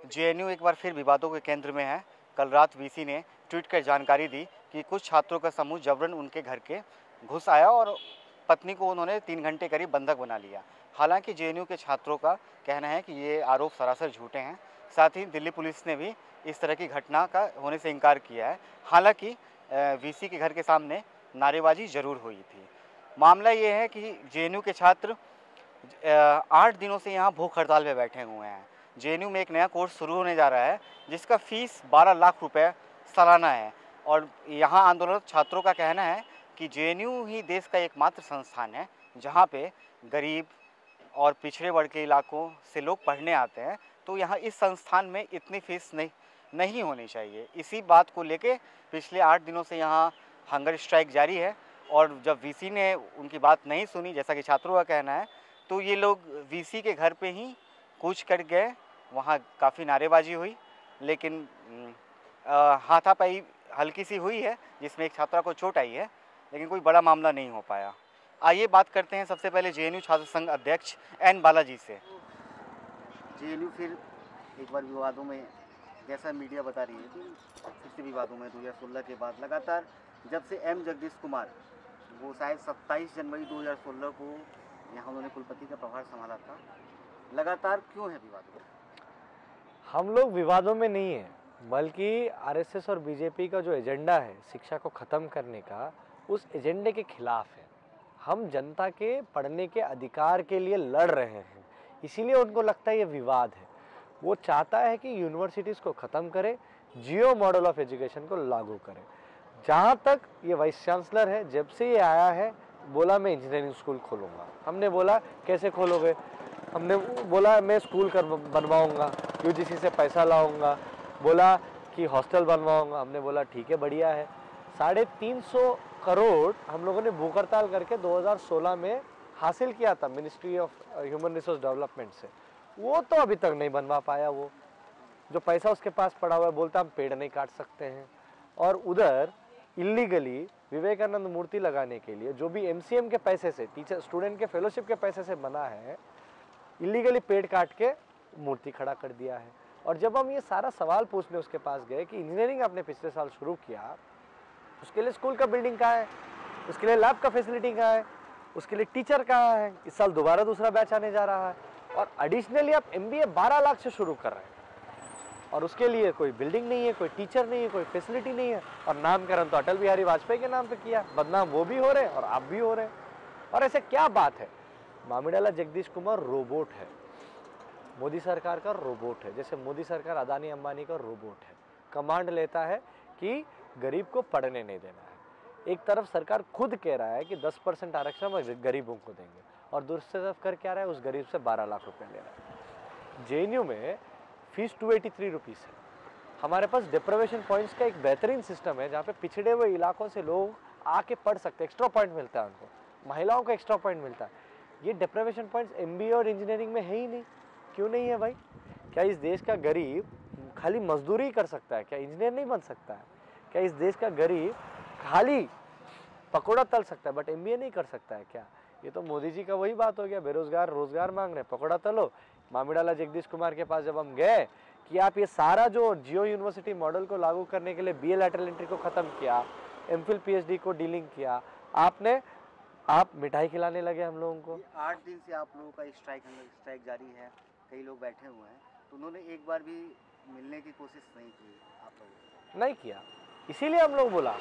JNU एक बार फिर विवादों के केंद्र में है। कल रात वीसी ने ट्वीट कर जानकारी दी कि कुछ छात्रों का समूह जबरन उनके घर के घुस आया और पत्नी को उन्होंने 3 घंटे करीब बंधक बना लिया। हालांकि जेएनयू के छात्रों का कहना है कि ये आरोप सरासर झूठे हैं। साथ ही दिल्ली पुलिस ने भी इस तरह की घटना का होने से इनकार किया है। हालांकि वीसी के घर के सामने नारेबाजी जरूर हुई थी। मामला ये है कि जेएनयू के छात्र 8 दिनों से यहाँ भूख हड़ताल पे बैठे हुए हैं। जेएनयू में एक नया कोर्स शुरू होने जा रहा है जिसका फीस 12 लाख रुपए सालाना है और यहाँ आंदोलनरत छात्रों का कहना है कि जेएनयू ही देश का एकमात्र संस्थान है जहाँ पे गरीब और पिछड़े वर्ग के इलाकों से लोग पढ़ने आते हैं। तो यहाँ इस संस्थान में इतनी फीस नहीं होनी चाहिए। इसी बात को लेके पिछले 8 दिनों से यहाँ हंगर स्ट्राइक जारी है और जब वीसी ने उनकी बात नहीं सुनी, जैसा कि छात्रों का कहना है, तो ये लोग वीसी के घर पे ही कूच कर गए। वहाँ काफ़ी नारेबाजी हुई, लेकिन हाथापाई हल्की सी हुई है जिसमें एक छात्रा को चोट आई है, लेकिन कोई बड़ा मामला नहीं हो पाया। आइए बात करते हैं सबसे पहले जेएनयू छात्र संघ अध्यक्ष एन बालाजी से। जेएनयू फिर एक बार विवादों में, जैसा मीडिया बता रही है कि फिर से विवादों में 2016 के बाद लगातार, जब से एम जगदीश कुमार, वो शायद 27 जनवरी 2016 को यहाँ उन्होंने कुलपति का प्रभार संभाला था, लगातार क्यों है विवादों में? हम लोग विवादों में नहीं है, बल्कि आरएसएस और बीजेपी का जो एजेंडा है शिक्षा को ख़त्म करने का, उस एजेंडे के खिलाफ है। हम जनता के पढ़ने के अधिकार के लिए लड़ रहे हैं, इसीलिए उनको लगता है ये विवाद है। वो चाहता है कि यूनिवर्सिटीज़ को ख़त्म करे, जियो मॉडल ऑफ एजुकेशन को लागू करे। जहाँ तक ये वाइस चांसलर है, जब से ये आया है बोला मैं इंजीनियरिंग स्कूल खोलूँगा। हमने बोला कैसे खोलोगे? हमने बोला मैं स्कूल बनवाऊँगा, यूजीसी से पैसा लाऊंगा। बोला कि हॉस्टल बनवाऊंगा। हमने बोला ठीक है, बढ़िया है। 350 करोड़ हम लोगों ने भूख हड़ताल करके 2016 में हासिल किया था ministry of human resource development से। वो तो अभी तक नहीं बनवा पाया। वो जो पैसा उसके पास पड़ा हुआ है, बोलता हम पेड़ नहीं काट सकते हैं। और उधर इलीगली विवेकानंद मूर्ति लगाने के लिए जो भी एमसीएम के पैसे से, टीचर स्टूडेंट के फेलोशिप के पैसे से बना है, इलीगली पेड़ काट के मूर्ति खड़ा कर दिया है। और जब हम ये सारा सवाल पूछने उसके पास गए कि इंजीनियरिंग आपने पिछले साल शुरू किया, उसके लिए स्कूल का बिल्डिंग कहाँ है, उसके लिए लैब का फैसिलिटी कहाँ है, उसके लिए टीचर कहाँ है? इस साल दोबारा दूसरा बैच आने जा रहा है और एडिशनली आप एमबीए 12 लाख से शुरू कर रहे हैं और उसके लिए कोई बिल्डिंग नहीं है, कोई टीचर नहीं है, कोई फैसिलिटी नहीं है। और नामकरण तो अटल बिहारी वाजपेयी के नाम पे किया। बदनाम वो भी हो रहे हैं और आप भी हो रहे हैं। और ऐसे क्या बात है? मामिडाला जगदीश कुमार रोबोट है, मोदी सरकार का रोबोट है। जैसे मोदी सरकार अदानी अंबानी का रोबोट है। कमांड लेता है कि गरीब को पढ़ने नहीं देना है। एक तरफ सरकार खुद कह रहा है कि 10% आरक्षण हम गरीबों को देंगे और दूसरी तरफ कर क्या रहा है, उस गरीब से 12 लाख रुपए ले रहा है। जेएनयू में फीस 283 रुपीज़ है। हमारे पास डिप्राइवेशन पॉइंट्स का एक बेहतरीन सिस्टम है जहाँ पे पिछड़े हुए इलाकों से लोग आके पढ़ सकते हैं। एक्स्ट्रा पॉइंट मिलता है उनको, महिलाओं को एक्स्ट्रा पॉइंट मिलता है। ये डिप्राइवेशन पॉइंट्स एमबीए और इंजीनियरिंग में है ही नहीं। क्यों नहीं है भाई? क्या इस देश का गरीब खाली मजदूरी कर सकता है? क्या इंजीनियर नहीं बन सकता है? क्या इस देश का गरीब खाली पकौड़ा तल सकता है बट एमबीए नहीं कर सकता है क्या? ये तो मोदी जी का वही बात हो गया, बेरोजगार रोजगार मांग रहे हैं, पकौड़ा तलो। मामिडाला जगदीश कुमार के पास जब हम गए कि आप ये सारा जो जियो यूनिवर्सिटी मॉडल को लागू करने के लिए बीए लैटरल एंट्री को खत्म किया, एमफिल पीएचडी को डीलिंग किया, आप मिठाई खिलाने लगे हम लोगों को। 8 दिन से आप लोगों का स्ट्राइक जारी है, कई लोग बैठे हुए हैं, तो उन्होंने एक बार भी मिलने की कोशिश नहीं की आप लोगों? नहीं किया। इसीलिए हम लोग बोला,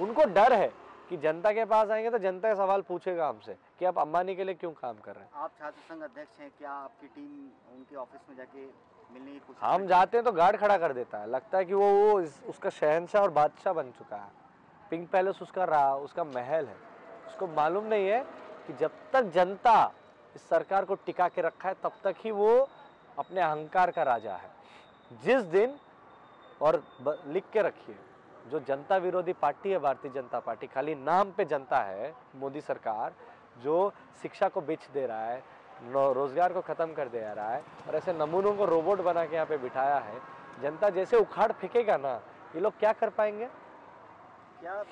उनको डर है कि जनता के पास आएंगे तो जनता का सवाल पूछेगा हमसे कि आप अंबानी के लिए क्यों काम कर रहे हैं। आप छात्र संघ अध्यक्ष हैं, क्या आपकी टीम उनके ऑफिस में जाके मिलने की कोशिश? हम जाते हैं तो गार्ड खड़ा कर देता है, लगता है कि वो उसका शहंशाह और बादशाह बन चुका है। पिंक पैलेस उसका महल है। उसको मालूम नहीं है कि जब तक जनता इस सरकार को टिका के रखा है तब तक ही वो अपने अहंकार का राजा है। जिस दिन, और लिख के रखिए, जो जनता विरोधी पार्टी है भारतीय जनता पार्टी, खाली नाम पे जनता है, मोदी सरकार जो शिक्षा को बेच दे रहा है, रोजगार को खत्म कर दे रहा है और ऐसे नमूनों को रोबोट बना के यहाँ पे बिठाया है। जनता जैसे उखाड़ फेंकेगा ना, ये लोग क्या कर पाएंगे? क्या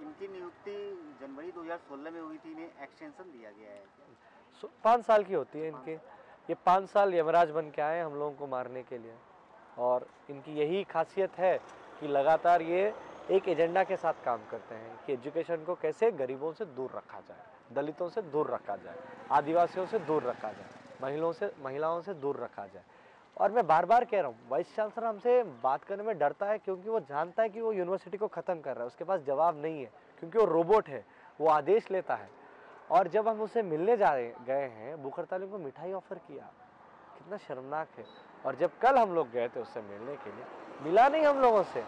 इनकी नियुक्ति जनवरी 2016 में हुई थी, इन्हें एक्सटेंशन दिया गया है? 5 साल की होती है इनकी। ये 5 साल यमराज बन के आए हम लोगों को मारने के लिए। और इनकी यही खासियत है कि लगातार ये एक एजेंडा के साथ काम करते हैं कि एजुकेशन को कैसे गरीबों से दूर रखा जाए, दलितों से दूर रखा जाए, आदिवासियों से दूर रखा जाए, महिलाओं से दूर रखा जाए। और मैं बार बार कह रहा हूँ, वाइस चांसलर हमसे बात करने में डरता है क्योंकि वो जानता है कि वो यूनिवर्सिटी को ख़त्म कर रहा है, उसके पास जवाब नहीं है क्योंकि वो रोबोट है, वो आदेश लेता है। और जब हम उससे मिलने गए हैं, बुखर तालिब को मिठाई ऑफर किया, कितना शर्मनाक है। और जब कल हम लोग गए थे उससे मिलने के लिए, मिला नहीं हम लोगों से,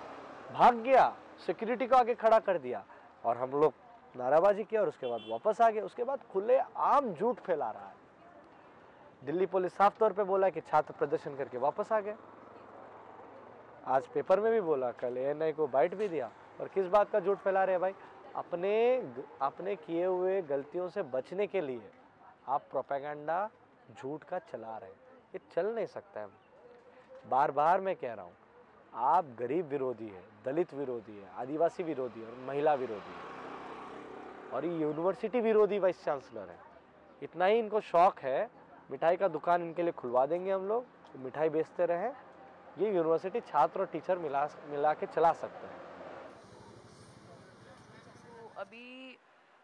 भाग गया, सिक्योरिटी को आगे खड़ा कर दिया और हम लोग नाराबाजी किया और उसके बाद वापस आ गए। उसके बाद खुले आम झूठ फैला रहा है। दिल्ली पुलिस साफ तौर पे बोला कि छात्र प्रदर्शन करके वापस आ गए, आज पेपर में भी बोला, कल एएनआई को बाइट भी दिया। और किस बात का झूठ फैला रहे हैं भाई? अपने किए हुए गलतियों से बचने के लिए आप प्रोपेगेंडा झूठ का चला रहे हैं, ये चल नहीं सकता है। बार बार मैं कह रहा हूँ, आप गरीब विरोधी है, दलित विरोधी है, आदिवासी विरोधी है और महिला विरोधी है और ये यूनिवर्सिटी विरोधी वाइस चांसलर है। इतना ही इनको शौक है, मिठाई का दुकान इनके लिए खुलवा देंगे हम लोग, मिठाई बेचते रहें। ये यूनिवर्सिटी छात्र और टीचर मिला के चला सकते हैं। तो अभी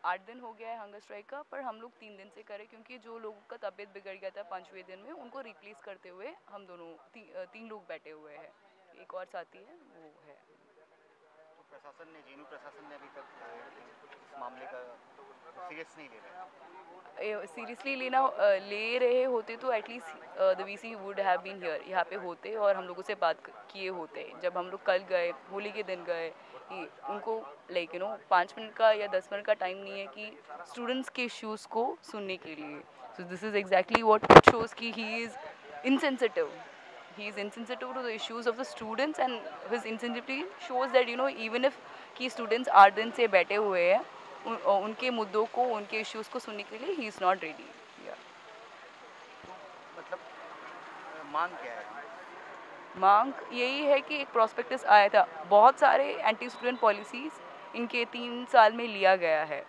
8 दिन हो गया है हंगर स्ट्राइक का, पर हम लोग 3 दिन से करें क्योंकि जो लोगों का तबीयत बिगड़ गया था 5वें दिन में, उनको रिप्लेस करते हुए हम दोनों 3 लोग बैठे हुए हैं। एक और साथी है, वो है। तो प्रशासन ने, जेएनयू प्रशासन ने अभी तक इस मामले का सीरियस नहीं ले रहा है। सीरियसली ले रहे होते तो at least the VC would have been here, यहाँ पे होते और हम लोगों से बात किए होते। जब हम लोग कल गए, होली के दिन गए, उनको लाइक 5 मिनट का या 10 मिनट का टाइम नहीं है कि स्टूडेंट्स के इश्यूज़ को सुनने के लिए। So this is exactly what it shows कि he is insensitive. He is insensitive to the issues of the students, and his insensitivity shows that even if कि students 8 दिन से बैठे हुए हैं, उनके मुद्दों को, उनके इश्यूज़ को सुनने के लिए ही इज़ नॉट रेडी। तो मतलब मांग क्या है? मांग यही है कि एक प्रोस्पेक्टस आया था, बहुत सारे एंटी स्टूडेंट पॉलिसीज़ इनके 3 साल में लिया गया है।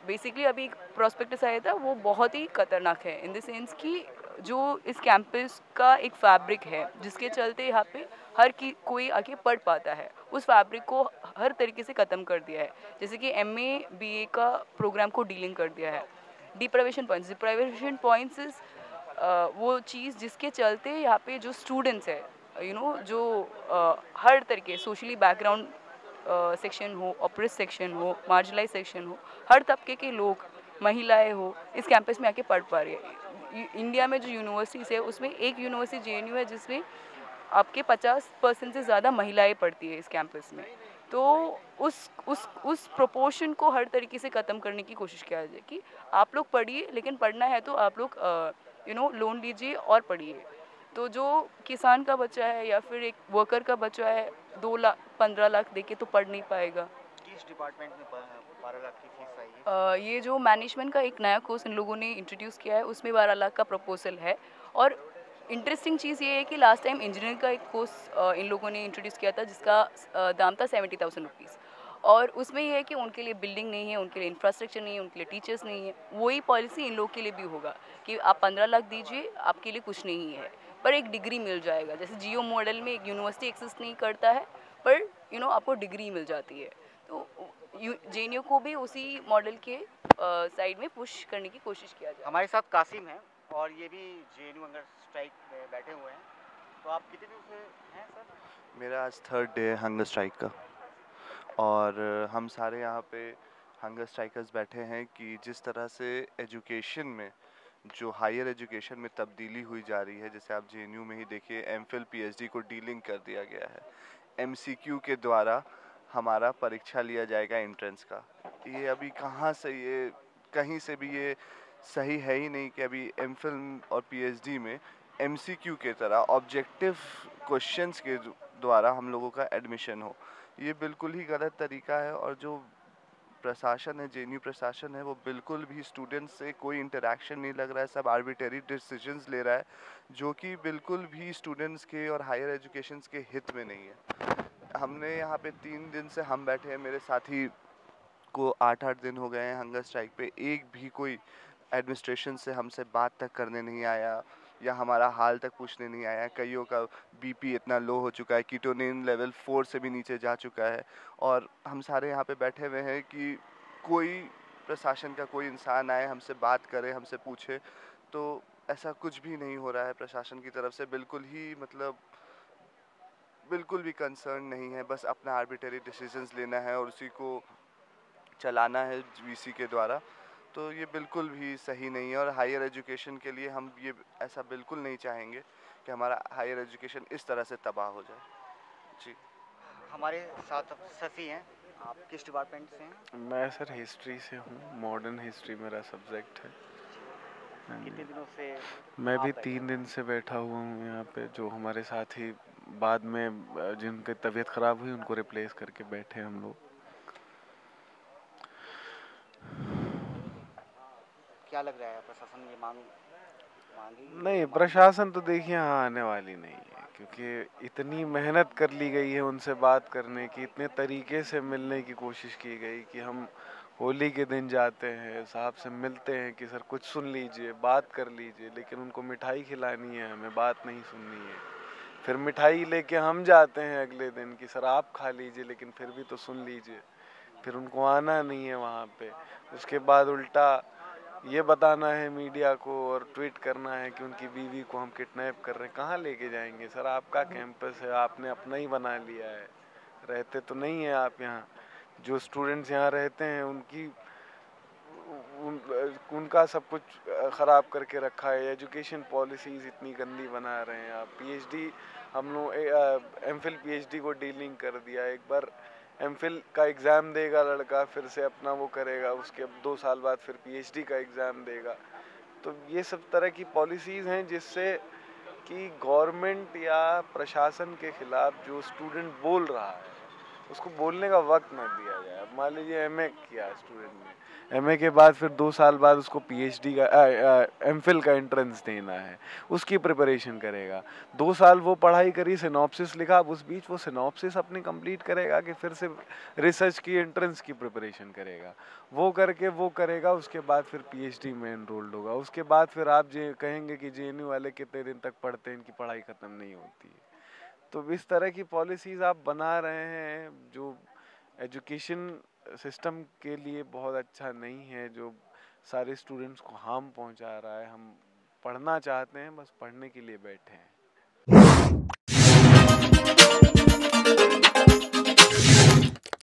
बेसिकली अभी एक प्रोस्पेक्टस आया था, वो बहुत ही खतरनाक है इन द सेंस कि जो इस कैंपस का एक फैब्रिक है जिसके चलते यहाँ पे हर कोई आके पढ़ पाता है, उस फैब्रिक को हर तरीके से ख़त्म कर दिया है। जैसे कि एमए बीए का प्रोग्राम को डीलिंग कर दिया है। डिप्राइवेशन पॉइंट्स इज़ वो चीज़ जिसके चलते यहाँ पे जो स्टूडेंट्स है, जो हर तरीके सोशली बैकग्राउंड सेक्शन हो, ऑप्रेस सेक्शन हो, मार्जिनलाइज सेक्शन हो, हर तबके के लोग, महिलाएं हो, इस कैंपस में आके पढ़ पा रही है। इंडिया में जो यूनिवर्सिटीज़ है उसमें एक यूनिवर्सिटी जेएनयू है जिसमें आपके 50% से ज़्यादा महिलाएं पढ़ती है इस कैंपस में। तो उस प्रोपोर्शन को हर तरीके से ख़त्म करने की कोशिश किया जाए कि आप लोग पढ़िए, लेकिन पढ़ना है तो आप लोग लोन लीजिए और पढ़िए। तो जो किसान का बच्चा है या फिर एक वर्कर का बच्चा है, 2 लाख 15 लाख दे के तो पढ़ नहीं पाएगा। किस डिपार्टमेंट में 12 लाख की फीस आई है? ये जो मैनेजमेंट का एक नया कोर्स इन लोगों ने इंट्रोड्यूस किया है, उसमें 12 लाख का प्रपोजल है। और इंटरेस्टिंग चीज़ ये है कि लास्ट टाइम इंजीनियरिंग का एक कोर्स इन लोगों ने इंट्रोड्यूस किया था जिसका दाम था 70,000 रुपीज़। और उसमें ये है कि उनके लिए बिल्डिंग नहीं है, उनके लिए इंफ्रास्ट्रक्चर नहीं है, उनके लिए टीचर्स नहीं है। वही पॉलिसी इन लोग के लिए भी होगा कि आप 15 लाख दीजिए, आपके लिए कुछ नहीं है, पर एक डिग्री मिल जाएगा। जैसे जियो मॉडल में एक यूनिवर्सिटी एक्सिस्ट नहीं करता है, पर आपको डिग्री मिल जाती है। तो जेएनयू को भी उसी मॉडल के साइड में पुश करने की कोशिश किया जाए। हमारे साथ कासिम है और ये भी जेएनयू हंगर स्ट्राइक में बैठे हुए हैं। तो आप कितने दिन से हैं सर? मेरा आज 3rd डे है हंगर स्ट्राइक का और हम सारे यहाँ पे हंगर स्ट्राइकर्स बैठे हैं कि जिस तरह से एजुकेशन में, जो हायर एजुकेशन में तब्दीली हुई जा रही है, जैसे आप जेएनयू में ही देखिए एमफिल पीएचडी को डीलिंग कर दिया गया है। एमसीक्यू के द्वारा हमारा परीक्षा लिया जाएगा एंट्रेंस का। ये अभी कहाँ से, ये कहीं से भी ये सही है ही नहीं कि अभी एमफिल और पीएचडी में एमसीक्यू के तरह ऑब्जेक्टिव क्वेश्चंस के द्वारा हम लोगों का एडमिशन हो। ये बिल्कुल ही गलत तरीका है और जो प्रशासन है, जेएनयू प्रशासन है, वो बिल्कुल भी स्टूडेंट्स से कोई इंटरेक्शन नहीं लग रहा है, सब आर्बिट्रेरी डिसीजंस ले रहा है जो कि बिल्कुल भी स्टूडेंट्स के और हायर एजुकेशन के हित में नहीं है। हमने यहाँ पे 3 दिन से हम बैठे हैं, मेरे साथी को 8-8 दिन हो गए हैं हंगर स्ट्राइक पे, एक भी कोई एडमिनिस्ट्रेशन से हमसे बात तक करने नहीं आया, या हमारा हाल तक पूछने नहीं आया। कईयों का बीपी इतना लो हो चुका है, कीटोनिन लेवल 4 से भी नीचे जा चुका है, और हम सारे यहाँ पे बैठे हुए हैं कि कोई प्रशासन का कोई इंसान आए, हमसे बात करे, हमसे पूछे। तो ऐसा कुछ भी नहीं हो रहा है प्रशासन की तरफ से, बिल्कुल ही मतलब बिल्कुल भी कंसर्न नहीं है। बस अपना आर्बिट्रेरी डिसीजंस लेना है और उसी को चलाना है वीसी के द्वारा। तो ये बिल्कुल भी सही नहीं है, और हायर एजुकेशन के लिए हम ये ऐसा बिल्कुल नहीं चाहेंगे कि हमारा हायर एजुकेशन इस तरह से तबाह हो जाए। जी। हमारे साथ शशि हैं, आप किस डिपार्टमेंट से हैं? मैं सर हिस्ट्री से हूँ, मॉडर्न हिस्ट्री मेरा सब्जेक्ट है। कितने दिनों से मैं भी आप बैठे 3 हैं? दिन से बैठा हुआ हूँ यहाँ पे। जो हमारे साथी बाद में जिनकी तबीयत ख़राब हुई उनको रिप्लेस करके बैठे हम लोग। क्या लग रहा है प्रशासन ये मांगी? नहीं, प्रशासन तो देखिए यहाँ आने वाली नहीं है, क्योंकि इतनी मेहनत कर ली गई है उनसे बात करने की, इतने तरीके से मिलने की कोशिश की गई कि हम होली के दिन जाते हैं, साहब से मिलते हैं कि सर कुछ सुन लीजिए, बात कर लीजिए, लेकिन उनको मिठाई खिलानी है, हमें बात नहीं सुननी है। फिर मिठाई लेके हम जाते हैं अगले दिन कि सर आप खा लीजिए, लेकिन फिर भी तो सुन लीजिए। फिर उनको आना नहीं है वहाँ पे। उसके बाद उल्टा ये बताना है मीडिया को और ट्वीट करना है कि उनकी बीवी को हम किडनैप कर रहे हैं। कहाँ लेके जाएंगे सर? आपका कैंपस है, आपने अपना ही बना लिया है, रहते तो नहीं है आप यहाँ। जो स्टूडेंट्स यहाँ रहते हैं उनका सब कुछ ख़राब करके रखा है। एजुकेशन पॉलिसीज़ इतनी गंदी बना रहे हैं आप। पीएचडी हम लोग एमफिल पीएचडी को डीलिंग कर दिया। एक बार एमफिल का एग्ज़ाम देगा लड़का, फिर से अपना वो करेगा, उसके 2 साल बाद फिर पीएचडी का एग्ज़ाम देगा। तो ये सब तरह की पॉलिसीज़ हैं जिससे कि गवर्नमेंट या प्रशासन के ख़िलाफ़ जो स्टूडेंट बोल रहा है उसको बोलने का वक्त ना दिया जाए। अब मान लीजिए एमए किया स्टूडेंट ने, एमए के बाद फिर 2 साल बाद उसको पीएचडी का एमफिल का एंट्रेंस देना है, उसकी प्रिपरेशन करेगा। 2 साल वो पढ़ाई करी, सिनॉप्सिस लिखा, अब उस बीच वो सिनॉप्सिस अपनी कंप्लीट करेगा कि फिर से रिसर्च की एंट्रेंस की प्रिपरेशन करेगा। वो करके वो करेगा, उसके बाद फिर पीएचडी में एनरोल्ड होगा। उसके बाद फिर आप कहेंगे कि जेएनयू वाले कितने दिन तक पढ़ते हैं, इनकी पढ़ाई ख़त्म नहीं होती है। तो इस तरह की पॉलिसीज़ आप बना रहे हैं जो एजुकेशन सिस्टम के लिए बहुत अच्छा नहीं है, जो सारे स्टूडेंट्स को हार्म पहुंचा रहा है। हम पढ़ना चाहते हैं, बस पढ़ने के लिए बैठे हैं।